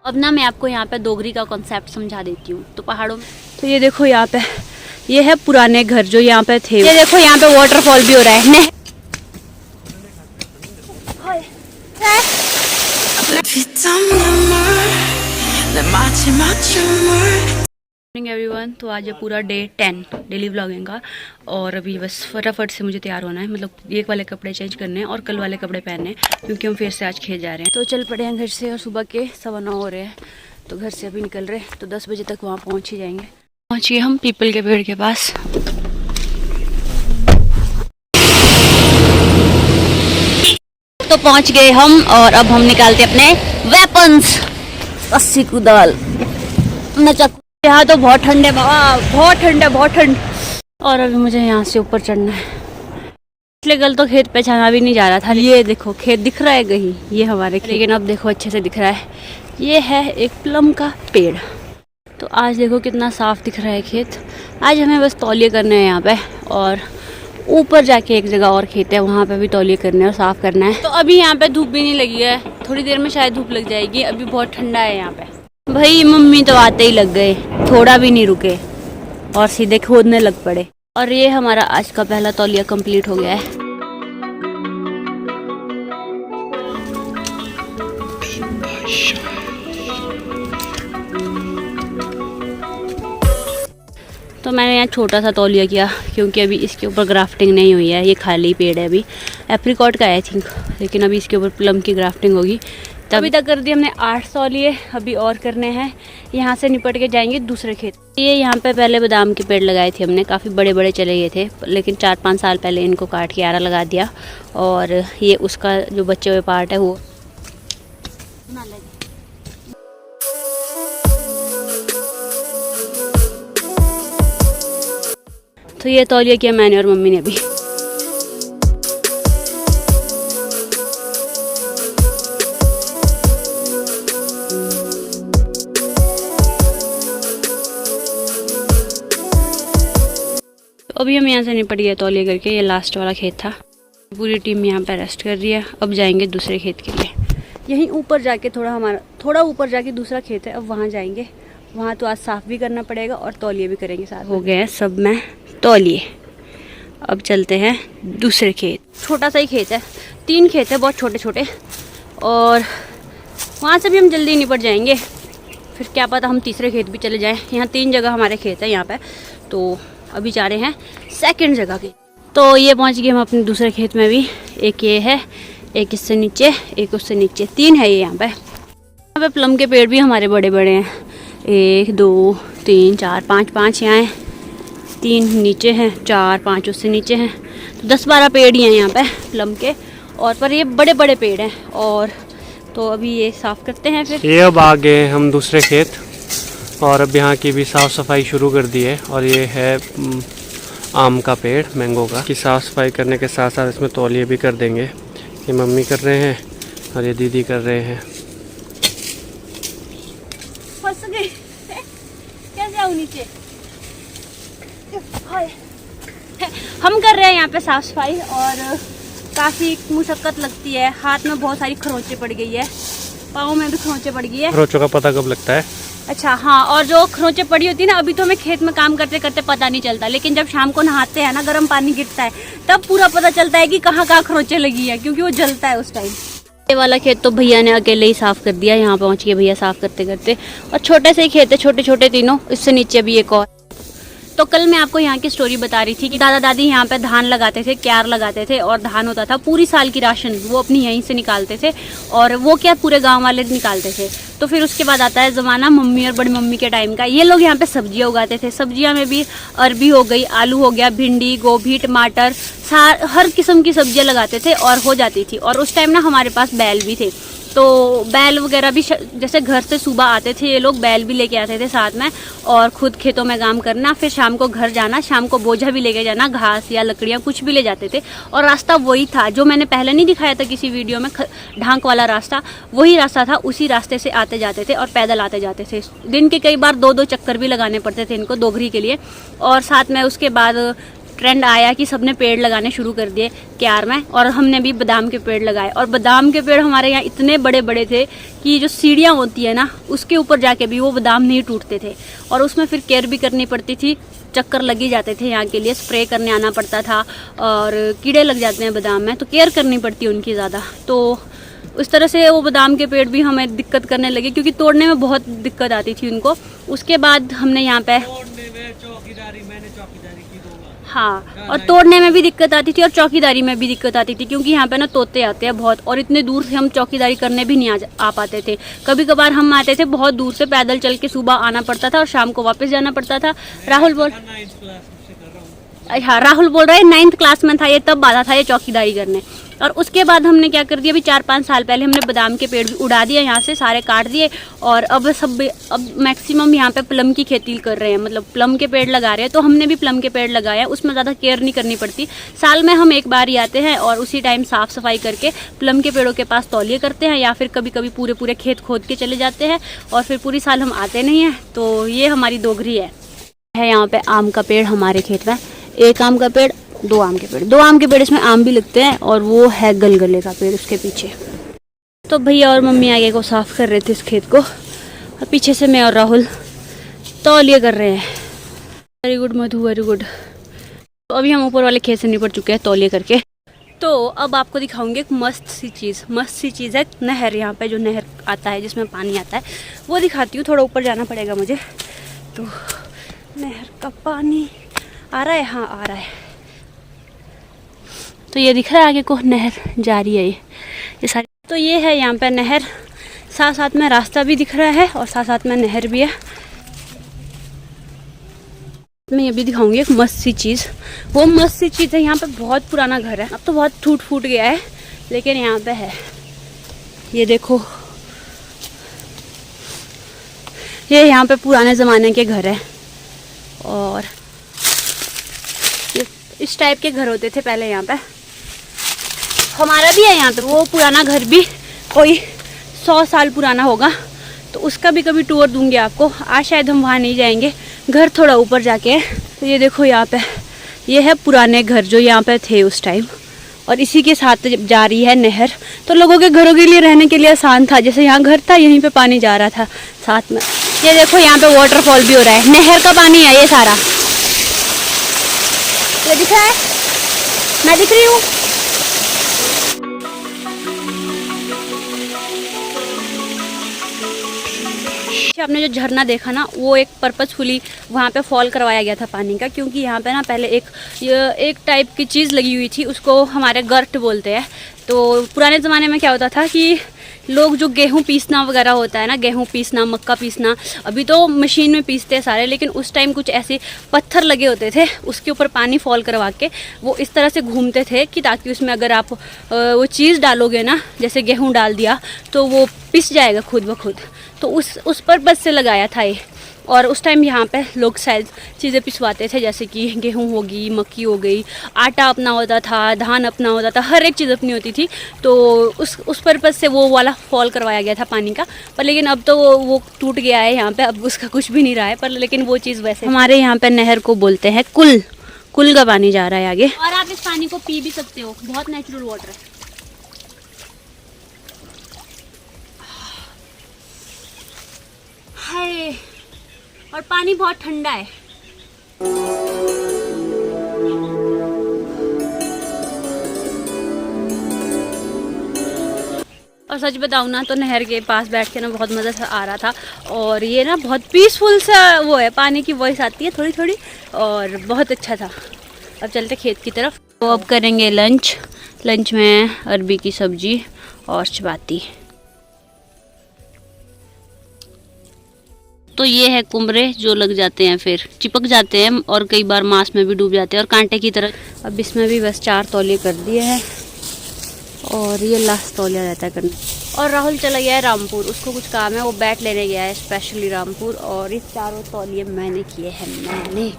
अब ना मैं आपको यहाँ पे डोगरी का कॉन्सेप्ट समझा देती हूँ। तो पहाड़ों में तो ये देखो यहाँ पे ये है पुराने घर जो यहाँ पे थे। ये देखो यहाँ पे वाटरफॉल भी हो रहा है। एवरीवन, तो आज है पूरा डे 10 डेली व्लॉगिंग का और अभी बस फटाफट से मुझे तैयार होना है। मतलब एक वाले कपड़े चेंज करने हैं और कल वाले कपड़े पहनने हैं क्योंकि हम फिर से आज खेत जा रहे हैं। तो चल पड़े हैं घर से और सुबह के 9:15 हो रहे हैं। तो घर से अभी निकल रहे हैं तो 10 बजे तक वहाँ पहुँच ही जाएंगे। पहुँचिए हम पीपल के पेड़ के पास। तो पहुँच गए हम और अब हम निकालते अपने वेपन्स। रस्सी कुदाल नचक। यहाँ तो बहुत ठंड है बाबा, बहुत ठंड है, बहुत ठंड। और अभी मुझे यहाँ से ऊपर चढ़ना है। पिछले कल तो खेत पहचाना भी नहीं जा रहा था। ये देखो खेत दिख रहा है कहीं, ये हमारे खेत। लेकिन अब देखो अच्छे से दिख रहा है। ये है एक प्लम का पेड़। तो आज देखो कितना साफ दिख रहा है खेत। आज हमें बस तौलिए करने हैं यहाँ पे और ऊपर जाके एक जगह और खेत है, वहाँ पे भी तौलिए करने और साफ करना है। तो अभी यहाँ पे धूप भी नहीं लगी है, थोड़ी देर में शायद धूप लग जाएगी। अभी बहुत ठंडा है यहाँ पे। भाई मम्मी तो आते ही लग गए, थोड़ा भी नहीं रुके और सीधे खोदने लग पड़े। और ये हमारा आज का पहला तौलिया कंप्लीट हो गया है। तो मैंने यहाँ छोटा सा तौलिया किया क्योंकि अभी इसके ऊपर ग्राफ्टिंग नहीं हुई है। ये खाली पेड़ है अभी, एप्रिकॉट का आई थिंक, लेकिन अभी इसके ऊपर प्लम की ग्राफ्टिंग होगी। तभी तक कर दिए हमने 8 तौलिए, अभी और करने हैं। यहाँ से निपट के जाएंगे दूसरे खेत। ये यहाँ पे पहले बादाम के पेड़ लगाए थे हमने, काफ़ी बड़े बड़े चले गए थे, लेकिन 4-5 साल पहले इनको काट के आरा लगा दिया। और ये उसका जो बचे हुए पार्ट है वो तो ये तौलिया किया मैंने और मम्मी ने अभी। अभी हम यहाँ से निपट गए तौलिया करके। ये लास्ट वाला खेत था। पूरी टीम यहाँ पे रेस्ट कर रही है। अब जाएंगे दूसरे खेत के लिए। यहीं ऊपर जाके थोड़ा ऊपर जाके दूसरा खेत है, अब वहाँ जाएंगे। वहाँ तो आज साफ़ भी करना पड़ेगा और तौलिए भी करेंगे साथ। हो गए हैं सब में तौलिए। अब चलते हैं दूसरे खेत। छोटा सा ही खेत है, 3 खेत है बहुत छोटे छोटे, और वहाँ से भी हम जल्दी निपट जाएंगे। फिर क्या पता हम तीसरे खेत भी चले जाएं। यहाँ 3 जगह हमारे खेत है यहाँ पे। तो अभी जा रहे हैं सेकंड जगह के। तो ये पहुँच गए हम अपने दूसरे खेत में भी। एक ये है, एक इससे नीचे, एक उससे नीचे, 3 है ये यहाँ पे। यहाँ पे प्लम के पेड़ भी हमारे बड़े बड़े हैं। 1 2 3 4 5 यहाँ हैं, 3 नीचे हैं, 4 5 उससे नीचे हैं। तो 10-12 पेड़ ही हैं यहाँ पे प्लम के। और पर ये बड़े बड़े पेड़ हैं। और तो अभी ये साफ़ करते हैं। फिर ये अब आ गए हम दूसरे खेत और अब यहाँ की भी साफ़ सफाई शुरू कर दी है। और ये है आम का पेड़, मैंगो का, की साफ़ सफाई करने के साथ साथ इसमें तौलिए भी कर देंगे। ये मम्मी कर रहे हैं और ये दीदी कर रहे हैं। फंस गए। कैसे आऊँ नीचे? हम कर रहे हैं यहाँ पे साफ सफाई और काफ़ी मुशक्कत लगती है। हाथ में बहुत सारी खरोंचे पड़ गई है, पाँव में भी खरोंचे पड़ गई है। खरोंचों का पता कब लगता है? अच्छा हाँ, और जो खरोंचे पड़ी होती है ना, अभी तो हमें खेत में काम करते करते पता नहीं चलता, लेकिन जब शाम को नहाते हैं ना, गर्म पानी गिरता है, तब पूरा पता चलता है कि कहाँ कहाँ खरोंचे लगी है, क्योंकि वो जलता है उस टाइम। ये वाला खेत तो भैया ने अकेले ही साफ़ कर दिया। यहाँ पहुँच के भैया साफ़ करते करते। और छोटे से ही खेत है, छोटे छोटे तीनों, इससे नीचे भी एक और। तो कल मैं आपको यहाँ की स्टोरी बता रही थी कि दादा दादी यहाँ पे धान लगाते थे, क्यार लगाते थे, और धान होता था पूरी साल की राशन वो अपनी यहीं से निकालते थे। और वो क्या पूरे गांव वाले निकालते थे। तो फिर उसके बाद आता है ज़माना मम्मी और बड़ी मम्मी के टाइम का। ये लोग यहाँ पे सब्जियाँ उगाते थे। सब्जियाँ में भी अरबी हो गई, आलू हो गया, भिंडी, गोभी, टमाटर, हर किस्म की सब्जियाँ लगाते थे और हो जाती थी। और उस टाइम ना हमारे पास बैल भी थे, तो बैल वगैरह भी जैसे घर से सुबह आते थे ये लोग, बैल भी लेके आते थे साथ में, और खुद खेतों में काम करना, फिर शाम को घर जाना, शाम को बोझा भी लेके जाना, घास या लकड़ियाँ कुछ भी ले जाते थे। और रास्ता वही था जो मैंने पहले नहीं दिखाया था किसी वीडियो में, ढांक वाला रास्ता, वही रास्ता था। उसी रास्ते से आते जाते थे और पैदल आते जाते थे। दिन के कई बार 2-2 चक्कर भी लगाने पड़ते थे इनको डोगरी के लिए। और साथ में उसके बाद ट्रेंड आया कि सबने पेड़ लगाने शुरू कर दिए क्यार में, और हमने भी बादाम के पेड़ लगाए। और बादाम के पेड़ हमारे यहाँ इतने बड़े बड़े थे कि जो सीढ़ियाँ होती है ना, उसके ऊपर जाके भी वो बादाम नहीं टूटते थे। और उसमें फिर केयर भी करनी पड़ती थी, चक्कर लगी जाते थे यहाँ के लिए, स्प्रे करने आना पड़ता था, और कीड़े लग जाते हैं बादाम में, तो केयर करनी पड़ती है उनकी ज़्यादा। तो उस तरह से वो बादाम के पेड़ भी हमें दिक्कत करने लगे, क्योंकि तोड़ने में बहुत दिक्कत आती थी उनको। उसके बाद हमने यहाँ पे हाँ, और तोड़ने में भी दिक्कत आती थी और चौकीदारी में भी दिक्कत आती थी, क्योंकि यहाँ पे ना तोते आते हैं बहुत, और इतने दूर से हम चौकीदारी करने भी नहीं आ पाते थे। कभी कभार हम आते थे बहुत दूर से, पैदल चल के सुबह आना पड़ता था और शाम को वापस जाना पड़ता था। राहुल बोल रहा है 9th क्लास में था ये, तब आता था ये चौकीदारी करने। और उसके बाद हमने क्या कर दिया, अभी 4-5 साल पहले हमने बादाम के पेड़ भी उड़ा दिए, यहाँ से सारे काट दिए, और अब मैक्सिमम यहाँ पे प्लम की खेती कर रहे हैं, मतलब प्लम के पेड़ लगा रहे हैं। तो हमने भी प्लम के पेड़ लगाए हैं, उसमें ज़्यादा केयर नहीं करनी पड़ती। साल में हम एक बार ही आते हैं और उसी टाइम साफ़ सफाई करके प्लम के पेड़ों के पास तौलिए करते हैं, या फिर कभी कभी पूरे खेत खोद के चले जाते हैं, और फिर पूरी साल हम आते नहीं हैं। तो ये हमारी दोगरी है यहाँ पे आम का पेड़ हमारे खेत में, एक आम का पेड़, 2 आम के पेड़, 2 आम के पेड़, इसमें आम भी लगते हैं, और वो है गलगले का पेड़ उसके पीछे। तो भैया और मम्मी आगे को साफ कर रहे थे इस खेत को, और पीछे से मैं और राहुल तौलिए कर रहे हैं। वेरी गुड मधु, वेरी गुड। तो अभी हम ऊपर वाले खेत से निपट चुके हैं तौलिए करके। तो अब आपको दिखाऊंगी एक मस्त सी चीज़ है, नहर। यहाँ पे जो नहर आता है जिसमें पानी आता है वो दिखाती हूँ। थोड़ा ऊपर जाना पड़ेगा मुझे। तो नहर का पानी आ रहा है, हाँ आ रहा है। तो ये दिख रहा है आगे को नहर जा रही है, ये सारी। तो ये है यहाँ पे नहर, साथ साथ में रास्ता भी दिख रहा है और साथ साथ में नहर भी है। मैं ये भी दिखाऊंगी एक मस्त सी चीज़। वो मस्त सी चीज़ है, यहाँ पे बहुत पुराना घर है, अब तो बहुत टूट फूट गया है, लेकिन यहाँ पे है। ये देखो, ये यहाँ पे पुराने ज़माने के घर है, और इस टाइप के घर होते थे पहले यहाँ पे। हमारा भी है यहाँ पे वो पुराना घर, भी कोई 100 साल पुराना होगा, तो उसका भी कभी टूर दूंगी आपको। आज शायद हम वहाँ नहीं जाएंगे, घर थोड़ा ऊपर जाके है। तो ये देखो यहाँ पे, ये है पुराने घर जो यहाँ पे थे उस टाइम, और इसी के साथ जा रही है नहर। तो लोगों के घरों के लिए रहने के लिए आसान था, जैसे यहाँ घर था यहीं पे पानी जा रहा था साथ में। ये देखो यहाँ पे वाटरफॉल भी हो रहा है, नहर का पानी है ये सारा। ये दिख रहा है, मैं दिख रही हूँ। आपने जो झरना देखा ना, वो एक पर्पसफुली वहाँ पे फॉल करवाया गया था पानी का, क्योंकि यहाँ पे ना पहले एक टाइप की चीज़ लगी हुई थी, उसको हमारे गर्ट बोलते हैं। तो पुराने ज़माने में क्या होता था कि लोग जो गेहूँ पीसना वगैरह होता है ना, गेहूँ पीसना, मक्का पीसना, अभी तो मशीन में पीसते हैं सारे, लेकिन उस टाइम कुछ ऐसे पत्थर लगे होते थे, उसके ऊपर पानी फॉल करवा के वो इस तरह से घूमते थे कि ताकि उसमें अगर आप वो चीज़ डालोगे ना, जैसे गेहूँ डाल दिया, तो वो पिस जाएगा खुद ब खुद। तो उस पर्पज़ से लगाया था ये। और उस टाइम यहाँ पे लोग शायद चीज़ें पिसवाते थे, जैसे कि गेहूँ होगी, मक्की हो गई, आटा अपना होता था, धान अपना होता था, हर एक चीज़ अपनी होती थी। तो उस पर्पज़ से वो वाला फॉल करवाया गया था पानी का। पर लेकिन अब तो वो टूट गया है यहाँ पे, अब उसका कुछ भी नहीं रहा है। पर लेकिन वो चीज़ वैसे हमारे यहाँ पे नहर को बोलते हैं कुल का पानी जा रहा है आगे, और आप इस पानी को पी भी सकते हो, बहुत नेचुरल वाटर है। हाय, और पानी बहुत ठंडा है। और सच बताऊँ ना, तो नहर के पास बैठ के ना बहुत मज़ा सा आ रहा था, और ये ना बहुत पीसफुल सा वो है, पानी की वॉइस आती है थोड़ी थोड़ी, और बहुत अच्छा था। अब चलते खेत की तरफ। तो अब करेंगे लंच में अरबी की सब्जी और चपाती। तो ये है कुमरे जो लग जाते हैं, फिर चिपक जाते हैं, और कई बार मांस में भी डूब जाते हैं, और कांटे की तरह। अब इसमें भी बस 4 तौलिए कर दिए हैं, और ये लास्ट तौलिया रहता है करने। और राहुल चला गया है रामपुर, उसको कुछ काम है, वो बैट लेने गया है स्पेशली रामपुर, और ये 4 तौलिए मैंने किए हैं मैंने।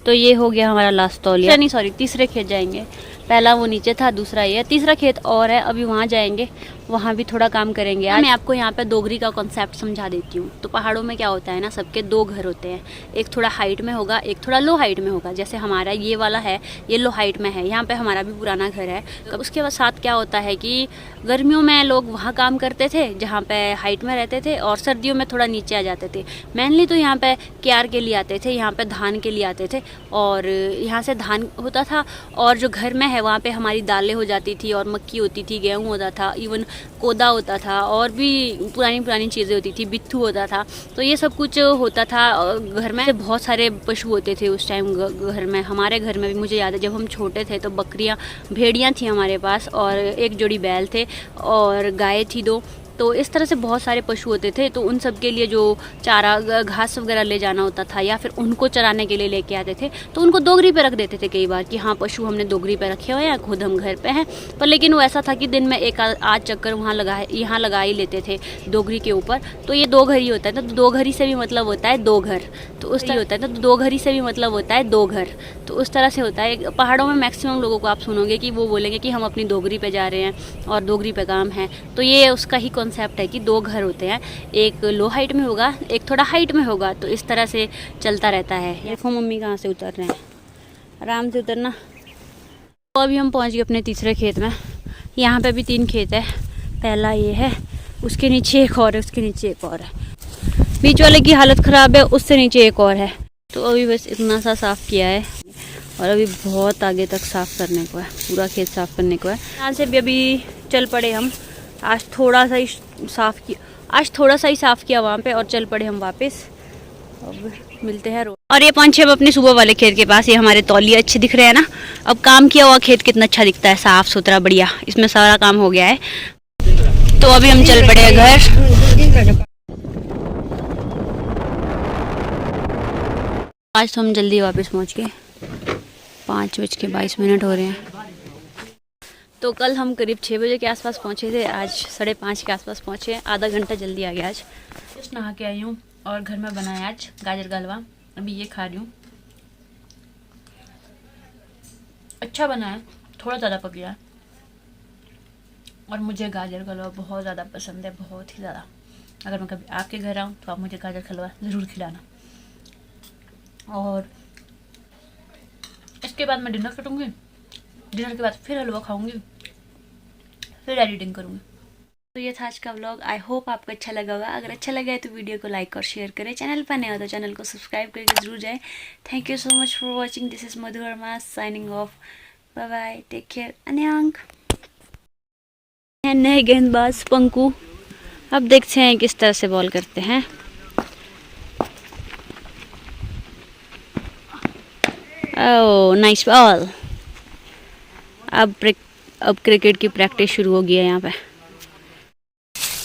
तो ये हो गया हमारा लास्ट तौलिया, नहीं सॉरी, तीसरे खेत जाएंगे। पहला वो नीचे था, दूसरा ये, तीसरा खेत और है, अभी वहाँ जाएंगे वहाँ भी थोड़ा काम करेंगे। आज मैं आपको यहाँ पे डोगरी का कॉन्सेप्ट समझा देती हूँ। तो पहाड़ों में क्या होता है ना, सबके दो घर होते हैं, एक थोड़ा हाइट में होगा, एक थोड़ा लो हाइट में होगा। जैसे हमारा ये वाला है, ये लो हाइट में है, यहाँ पे हमारा भी पुराना घर है। उसके बाद साथ क्या होता है कि गर्मियों में लोग वहाँ काम करते थे जहाँ पे हाइट में रहते थे, और सर्दियों में थोड़ा नीचे आ जाते थे। मेनली तो यहाँ पे क्यार के लिए आते थे, यहाँ पे धान के लिए आते थे, और यहाँ से धान होता था। और जो घर में है वहाँ पे हमारी दालें हो जाती थी, और मक्की होती थी, गेहूँ होता था, इवन कोदा होता था, और भी पुरानी पुरानी चीज़ें होती थी, बिट्ठू होता था। तो ये सब कुछ होता था घर में। बहुत सारे पशु होते थे उस टाइम घर में। हमारे घर में भी मुझे याद है जब हम छोटे थे तो बकरियाँ, भेड़ियाँ थी हमारे पास, और एक जोड़ी बैल थे, और गाय थी 2। तो इस तरह से बहुत सारे पशु होते थे। तो उन सब के लिए जो चारा घास वगैरह ले जाना होता था, या फिर उनको चराने के लिए लेके आते थे, तो उनको दोगरी पे रख देते थे कई बार कि हाँ पशु हमने दोगरी पे रखे हुए हैं, खुद हम घर पे हैं। पर लेकिन वो ऐसा था कि दिन में एक आध चक्कर वहाँ यहाँ लगा ही लेते थे दोगरी के ऊपर। तो ये 2 घर ही होता है। तो 2 घरी से भी मतलब होता है 2 घर। तो उस तरह होता है। तो 2 घरी से भी मतलब होता है 2 घर। तो उस तरह से होता है। पहाड़ों में मैक्सिमम लोगों को आप सुनोगे कि वो बोलेंगे कि हम अपनी दोगरी पे जा रहे हैं और दोगरी पे काम है। तो ये उसका ही कॉन्सेप्ट है कि 2 घर होते हैं, एक लो हाइट में होगा, एक थोड़ा हाइट में होगा। तो इस तरह से चलता रहता है। देखो मम्मी कहाँ से उतर रहे हैं, आराम से उतरना। तो अभी हम पहुँच गए अपने तीसरे खेत में। यहाँ पे भी 3 खेत है। पहला ये है, उसके नीचे एक और है, उसके नीचे एक और है, बीच वाले की हालत ख़राब है, उससे नीचे एक और है। तो अभी बस इतना सा साफ़ किया है, और अभी बहुत आगे तक साफ़ करने को है, पूरा खेत साफ़ करने को है। यहाँ से भी अभी चल पड़े हम। आज थोड़ा सा ही साफ़ किया वहाँ पे, और चल पड़े हम वापस। अब मिलते हैं रोड। और ये 5-6 अपने सुबह वाले खेत के पास, ये हमारे तौलिए अच्छे दिख रहे हैं ना। अब काम किया हुआ खेत कितना अच्छा दिखता है, साफ़ सुथरा बढ़िया। इसमें सारा काम हो गया है। तो अभी हम चल पड़े घर। आज तो हम जल्दी वापस पहुँच गए, 5:22 हो रहे हैं। तो कल हम करीब 6 बजे के आसपास पहुँचे थे, आज 5:30 के आसपास पहुँचे। आधा घंटा जल्दी आ गया आज। कुछ नहा के आई हूँ, और घर में बनाया आज गाजर का हलवा। अभी ये खा रही हूँ। अच्छा बना है, थोड़ा ज़्यादा पक गया। और मुझे गाजर का हलवा बहुत ज़्यादा पसंद है, बहुत ही ज़्यादा। अगर मैं कभी आपके घर आऊँ तो आप मुझे गाजर का हलवा ज़रूर खिलाना। और इसके बाद मैं डिनर करूँगी, डिनर के बाद फिर हलवा खाऊंगी, फिर एडिटिंग करूँगी। तो ये था आज का व्लॉग। आई होप आपको अच्छा लगा होगा। अगर अच्छा लगा है तो वीडियो को लाइक और शेयर करें। चैनल पर नए हो तो चैनल को सब्सक्राइब करके जरूर जाएं। Thank you so much for watching. This is Madhu Varma signing off. Bye bye, take care, अन्यांग। नए गेंदबाज पंकु, अब देखते हैं किस तरह से बॉल करते हैं। Oh nice ball. अब क्रिकेट की प्रैक्टिस शुरू हो गई है यहाँ पे।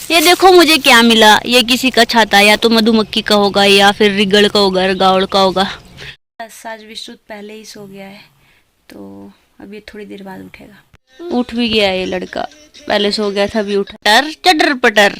ये देखो मुझे क्या मिला, ये किसी का छाता, या तो मधुमक्खी का होगा, या फिर रिगड़ का होगा, गावड़ का होगा। आज विश्रुत पहले ही सो गया है, तो अभी थोड़ी देर बाद उठेगा। उठ भी गया ये लड़का, पहले सो गया था, अभी उठा। टर चटर पटर।